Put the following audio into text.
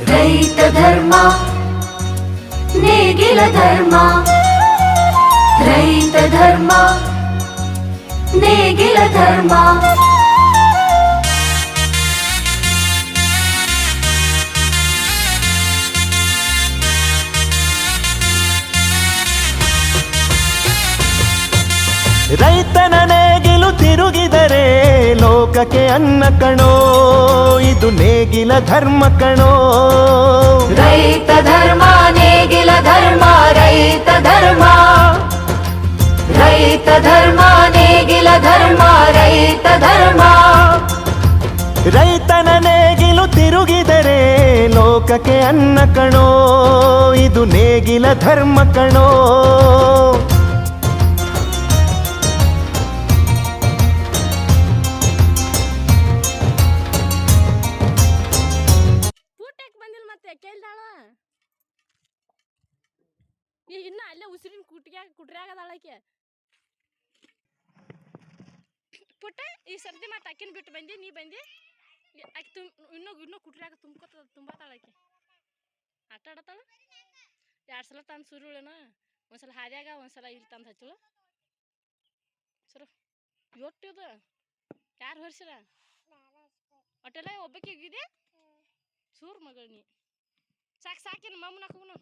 ರೈತ ಧರ್ಮ ನೇಗಿಲ ಧರ್ಮ, ರೈತ ಧರ್ಮ ನೇಗಿಲ ಧರ್ಮ. ರೈತನ ನೇಗಿಲು ತಿರುಗಿದರೆ ಲೋಕಕ್ಕೆ ಅನ್ನ ಕಣೋ, ಇದು ನೇಗಿಲ ಧರ್ಮ ಕಣೋ. ರೈತ ಧರ್ಮ ನೇಗಿಲ ಧರ್ಮ, ರೈತ ಧರ್ಮ, ರೈತ ಧರ್ಮ ನೇಗಿಲ ಧರ್ಮ, ರೈತ ಧರ್ಮ. ರೈತನ ನೇಗಿಲು ತಿರುಗಿದರೆ ಲೋಕಕ್ಕೆ ಅನ್ನ ಕಣೋ, ಇದು ನೇಗಿಲ ಧರ್ಮ ಕಣೋ. ಇನ್ನ ಅಲ್ಲೇ ಉಸಿರಿನ ಕುಟ್ರ್ಯಾಗದಾಳಕ್ಕೆ ಪುಟ್ಟ. ಈ ಸರ್ದಿ ಮತ್ತೆ ಅಕ್ಕಿನ ಬಿಟ್ಟು ಬಂದಿ, ನೀ ಬಂದಿ ಆಕಿ ಇನ್ನೂ ಕುಟ್ರ್ಯಾಗ ತುಂಬಾತಾಳಕ್ಕೆ. ಆಟ ಆಡತಾಳ. 2 ಸಲ ತಂದು ಸುರುಳೇನ, ಒಂದ್ಸಲ ಹಾದ್ಯಾಗ ಒಂದ್ಸಲ ಇಲ್ಲಿ ತಂದು ಹಚ್ಚಳು. ಸರು ಒಟ್ಟಿದ ಯಾರು ಹೊರ್ಸಿರ ಒಟ್ಟೆಲ್ಲ ಒಬ್ಬಕ್ಕೆ ಹೋಗಿದೆ ಸೂರ್ ಮಗಳು ನೀ. ಸಾಕಿನ ಮಮ್ಮನ ಹಾಕೋನು.